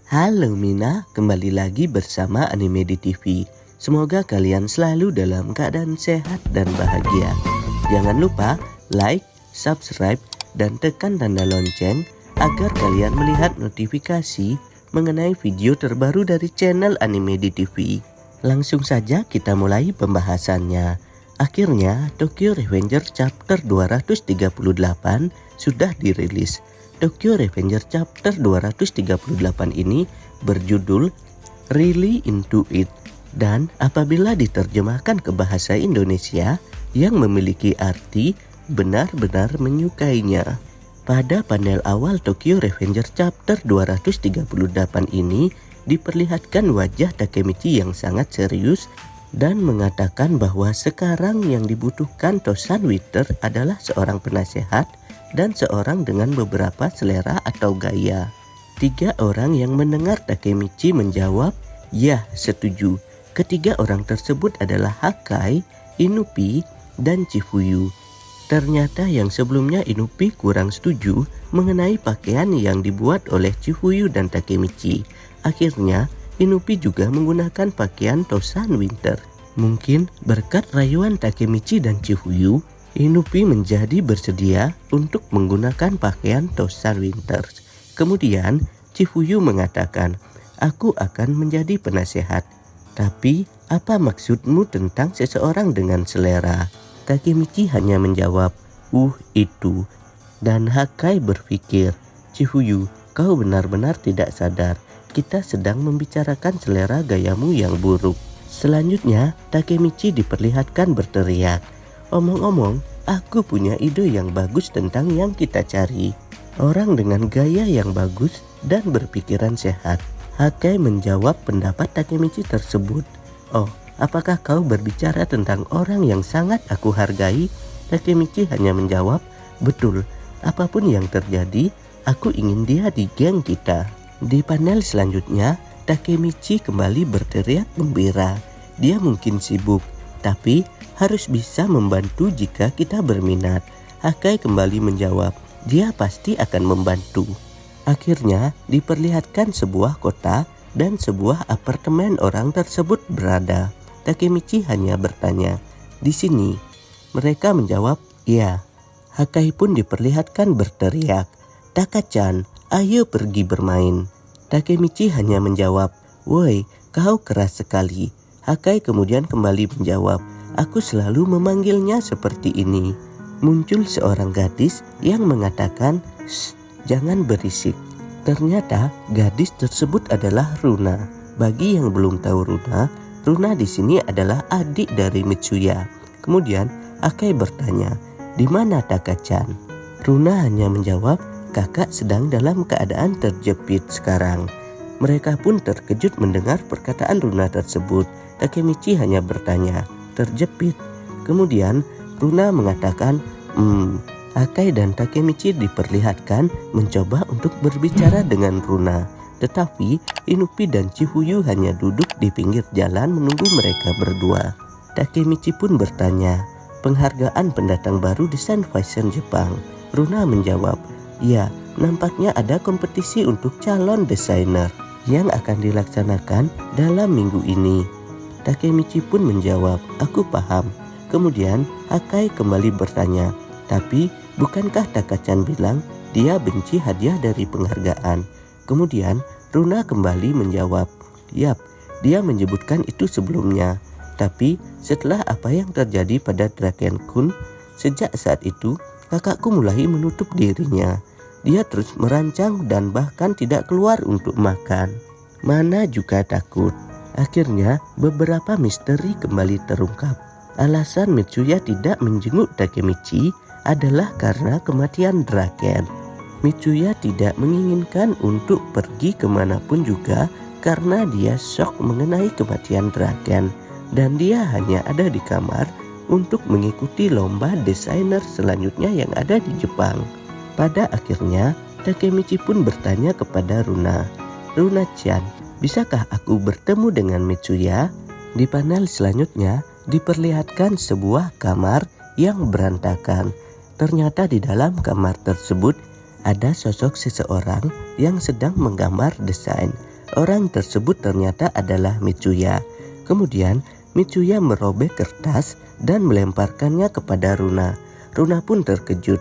Halo Mina, kembali lagi bersama Anime di TV. Semoga kalian selalu dalam keadaan sehat dan bahagia. Jangan lupa like, subscribe, dan tekan tanda lonceng agar kalian melihat notifikasi mengenai video terbaru dari channel Anime di TV. Langsung saja kita mulai pembahasannya. Akhirnya Tokyo Revenger Chapter 238 sudah dirilis. Tokyo Revenger Chapter 238 ini berjudul Really Into It, dan apabila diterjemahkan ke bahasa Indonesia yang memiliki arti benar-benar menyukainya. Pada panel awal Tokyo Revenger Chapter 238 ini diperlihatkan wajah Takemichi yang sangat serius dan mengatakan bahwa sekarang yang dibutuhkan Tosan Wither adalah seorang penasehat dan seorang dengan beberapa selera atau gaya. 3 orang yang mendengar Takemichi menjawab, "Ya, setuju." Ketiga orang tersebut adalah Hakai, Inupi, dan Chifuyu. Ternyata yang sebelumnya Inupi kurang setuju mengenai pakaian yang dibuat oleh Chifuyu dan Takemichi. Akhirnya, Inupi juga menggunakan pakaian Tosan Wither. Mungkin berkat rayuan Takemichi dan Chifuyu, Inupi menjadi bersedia untuk menggunakan pakaian Tosan Wither. Kemudian Chifuyu mengatakan, "Aku akan menjadi penasehat. Tapi apa maksudmu tentang seseorang dengan selera?" Takemichi hanya menjawab, itu." Dan Hakai berpikir, "Chifuyu, kau benar-benar tidak sadar. Kita sedang membicarakan selera gayamu yang buruk." Selanjutnya Takemichi diperlihatkan berteriak, "Omong-omong, aku punya ide yang bagus tentang yang kita cari. Orang dengan gaya yang bagus dan berpikiran sehat." Hakai menjawab pendapat Takemichi tersebut. "Oh, apakah kau berbicara tentang orang yang sangat aku hargai?" Takemichi hanya menjawab, "Betul, apapun yang terjadi, aku ingin dia di geng kita." Di panel selanjutnya, Takemichi kembali berteriak gembira. Dia mungkin sibuk, tapi harus bisa membantu jika kita berminat. Hakai kembali menjawab, dia pasti akan membantu. Akhirnya diperlihatkan sebuah kota dan sebuah apartemen orang tersebut berada. Takemichi hanya bertanya, "Di sini?" Mereka menjawab, "Ya." Hakai pun diperlihatkan berteriak, "Taka-chan, ayo pergi bermain." Takemichi hanya menjawab, "Woi, kau keras sekali." Hakai kemudian kembali menjawab, "Aku selalu memanggilnya seperti ini." Muncul seorang gadis yang mengatakan, "Shh, jangan berisik." Ternyata gadis tersebut adalah Runa. Bagi yang belum tahu Runa di sini adalah adik dari Mitsuya. Kemudian Hakai bertanya, "Di mana Taka-chan?" Runa hanya menjawab, "Kakak sedang dalam keadaan terjepit sekarang." Mereka pun terkejut mendengar perkataan Runa tersebut. Takemichi hanya bertanya, "Terjepit?" Kemudian Runa mengatakan, Hakai dan Takemichi diperlihatkan mencoba untuk berbicara dengan Runa. Tetapi Inupi dan Chifuyu hanya duduk di pinggir jalan menunggu mereka berdua. Takemichi pun bertanya, "Penghargaan pendatang baru desain fashion Jepang?" Runa menjawab, "Ya, nampaknya ada kompetisi untuk calon desainer yang akan dilaksanakan dalam minggu ini." Takemichi pun menjawab, "Aku paham." Kemudian Hakai kembali bertanya, "Tapi bukankah Taka-chan bilang dia benci hadiah dari penghargaan?" Kemudian Runa kembali menjawab, "Yap, dia menyebutkan itu sebelumnya. Tapi setelah apa yang terjadi pada Draken-kun, sejak saat itu kakakku mulai menutup dirinya. Dia terus merancang dan bahkan tidak keluar untuk makan. Mana juga takut." Akhirnya beberapa misteri kembali terungkap. Alasan Mitsuya tidak menjenguk Takemichi adalah karena kematian Draken. Mitsuya tidak menginginkan untuk pergi kemanapun juga karena dia shock mengenai kematian Draken. Dan dia hanya ada di kamar untuk mengikuti lomba desainer selanjutnya yang ada di Jepang. Pada akhirnya Takemichi pun bertanya kepada Runa, "Runa-chan, bisakah aku bertemu dengan Mitsuya?" Di panel selanjutnya diperlihatkan sebuah kamar yang berantakan. Ternyata di dalam kamar tersebut ada sosok seseorang yang sedang menggambar desain. orang tersebut ternyata adalah Mitsuya. Kemudian Mitsuya merobek kertas dan melemparkannya kepada Runa. Runa pun terkejut.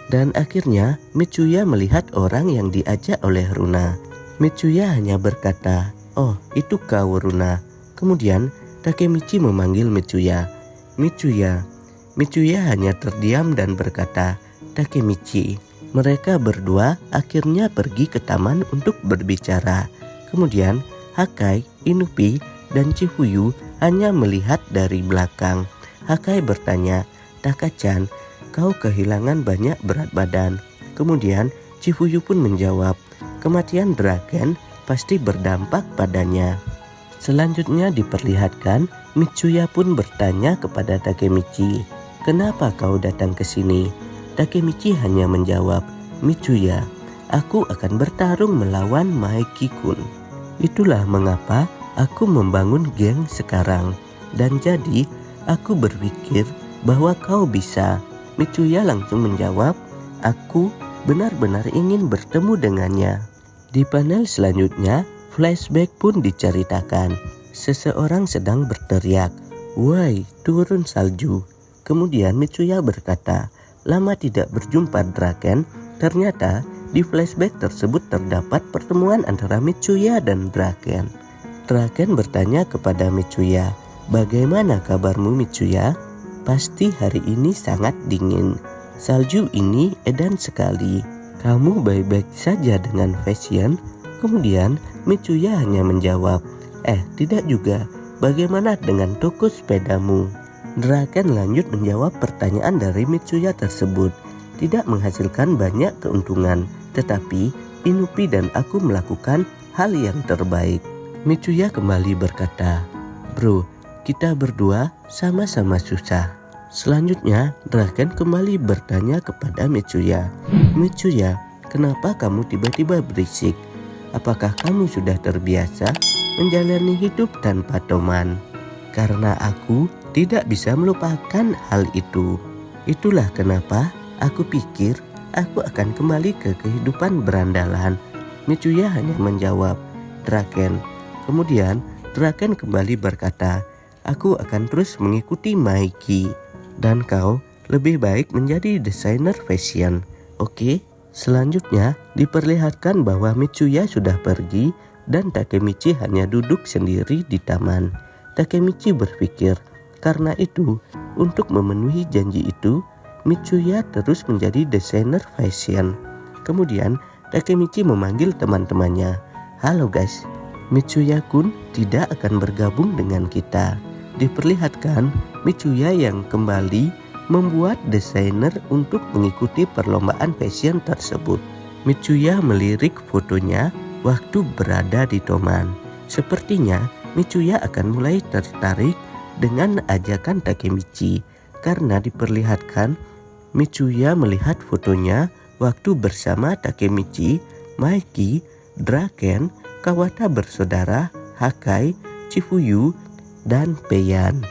Dan akhirnya Mitsuya melihat orang yang diajak oleh Runa. Mitsuya hanya berkata, "Oh, itu kau Runa." Kemudian Takemichi memanggil Mitsuya. "Mitsuya." Mitsuya hanya terdiam dan berkata, "Takemichi." Mereka berdua akhirnya pergi ke taman untuk berbicara. Kemudian Hakai, Inupi, dan Chifuyu hanya melihat dari belakang. Hakai bertanya, "Taka-chan, kau kehilangan banyak berat badan." Kemudian Chifuyu pun menjawab, "Kematian Draken pasti berdampak padanya." Selanjutnya diperlihatkan Mitsuya pun bertanya kepada Takemichi, "Kenapa kau datang ke sini?" Takemichi hanya menjawab, "Mitsuya, aku akan bertarung melawan Maeki-kun. Itulah mengapa aku membangun geng sekarang. Dan jadi aku berpikir bahwa kau bisa." Mitsuya langsung menjawab, "Aku benar-benar ingin bertemu dengannya." Di panel selanjutnya, flashback pun diceritakan. Seseorang sedang berteriak, "Woi, turun salju." Kemudian Mitsuya berkata, "Lama tidak berjumpa Draken." Ternyata di flashback tersebut terdapat pertemuan antara Mitsuya dan Draken. Draken bertanya kepada Mitsuya, "Bagaimana kabarmu Mitsuya?" "Pasti hari ini sangat dingin. Salju ini edan sekali. Kamu baik-baik saja dengan fashion?" Kemudian Mitsuya hanya menjawab, "Tidak juga. Bagaimana dengan toko sepedamu?" Draken lanjut menjawab pertanyaan dari Mitsuya tersebut. Tidak menghasilkan banyak keuntungan, tetapi Inupi dan aku melakukan hal yang terbaik. Mitsuya kembali berkata, "Bro, kita berdua sama-sama susah." Selanjutnya, Draken kembali bertanya kepada Mitsuya, "Mitsuya, kenapa kamu tiba-tiba berisik? Apakah kamu sudah terbiasa menjalani hidup tanpa teman?" "Karena aku tidak bisa melupakan hal itu. Itulah kenapa aku pikir aku akan kembali ke kehidupan berandalan." Mitsuya hanya menjawab, "Draken." Kemudian Draken kembali berkata, "Aku akan terus mengikuti Maeki. Dan kau lebih baik menjadi desainer fashion, oke?" Selanjutnya diperlihatkan bahwa Mitsuya sudah pergi dan Takemichi hanya duduk sendiri di taman. Takemichi berpikir, karena itu untuk memenuhi janji itu Mitsuya terus menjadi desainer fashion. Kemudian Takemichi memanggil teman-temannya, "Halo guys, Mitsuya-kun tidak akan bergabung dengan kita." Diperlihatkan Mitsuya yang kembali membuat desainer untuk mengikuti perlombaan fashion tersebut. Mitsuya melirik fotonya waktu berada di taman. Sepertinya Mitsuya akan mulai tertarik dengan ajakan Takemichi karena diperlihatkan Mitsuya melihat fotonya waktu bersama Takemichi, Maeki, Draken, Kawata bersaudara, Hakai, Chifuyu, dan Peian.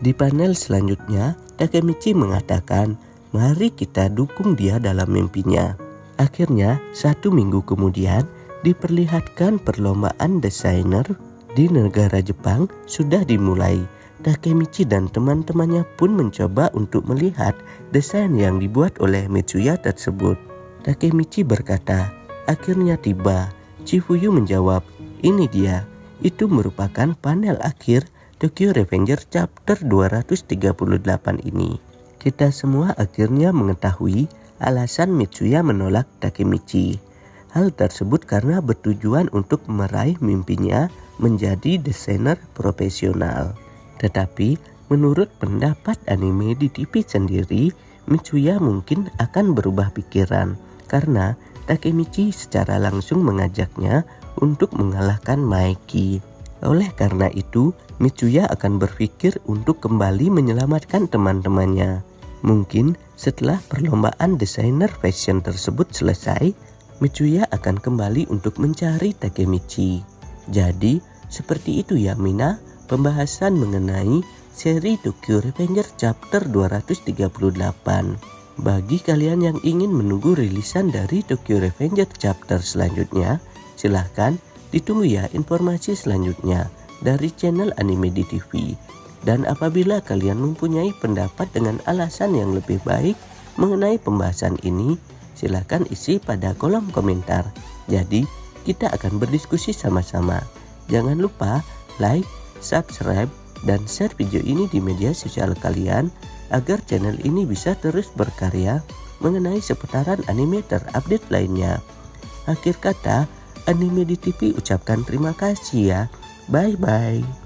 Di panel selanjutnya, Takemichi mengatakan, "Mari kita dukung dia dalam mimpinya." Akhirnya, 1 minggu kemudian, diperlihatkan perlombaan desainer di negara Jepang sudah dimulai. Takemichi dan teman-temannya pun mencoba untuk melihat desain yang dibuat oleh Mitsuya tersebut. Takemichi berkata, "Akhirnya tiba." Chifuyu menjawab, "Ini dia." Itu merupakan panel akhir Tokyo Revenger chapter 238 ini. Kita semua akhirnya mengetahui alasan Mitsuya menolak Takemichi. Hal tersebut karena bertujuan untuk meraih mimpinya menjadi desainer profesional. Tetapi menurut pendapat anime di TV sendiri, Mitsuya mungkin akan berubah pikiran karena Takemichi secara langsung mengajaknya untuk mengalahkan Maeki. Oleh karena itu, Mitsuya akan berpikir untuk kembali menyelamatkan teman-temannya. Mungkin setelah perlombaan desainer fashion tersebut selesai, Mitsuya akan kembali untuk mencari Takemichi. Jadi, seperti itu ya Mina, pembahasan mengenai seri Tokyo Revenger chapter 238. Bagi kalian yang ingin menunggu rilisan dari Tokyo Revenger chapter selanjutnya, silahkan Ditunggu ya informasi selanjutnya dari channel Anime di TV. Dan apabila kalian mempunyai pendapat dengan alasan yang lebih baik mengenai pembahasan ini, silahkan isi pada kolom komentar. Jadi, kita akan berdiskusi sama-sama. Jangan lupa like, subscribe, dan share video ini di media sosial kalian agar channel ini bisa terus berkarya mengenai seputaran anime terupdate lainnya. Akhir kata, Anime di TV ucapkan terima kasih ya. Bye-bye.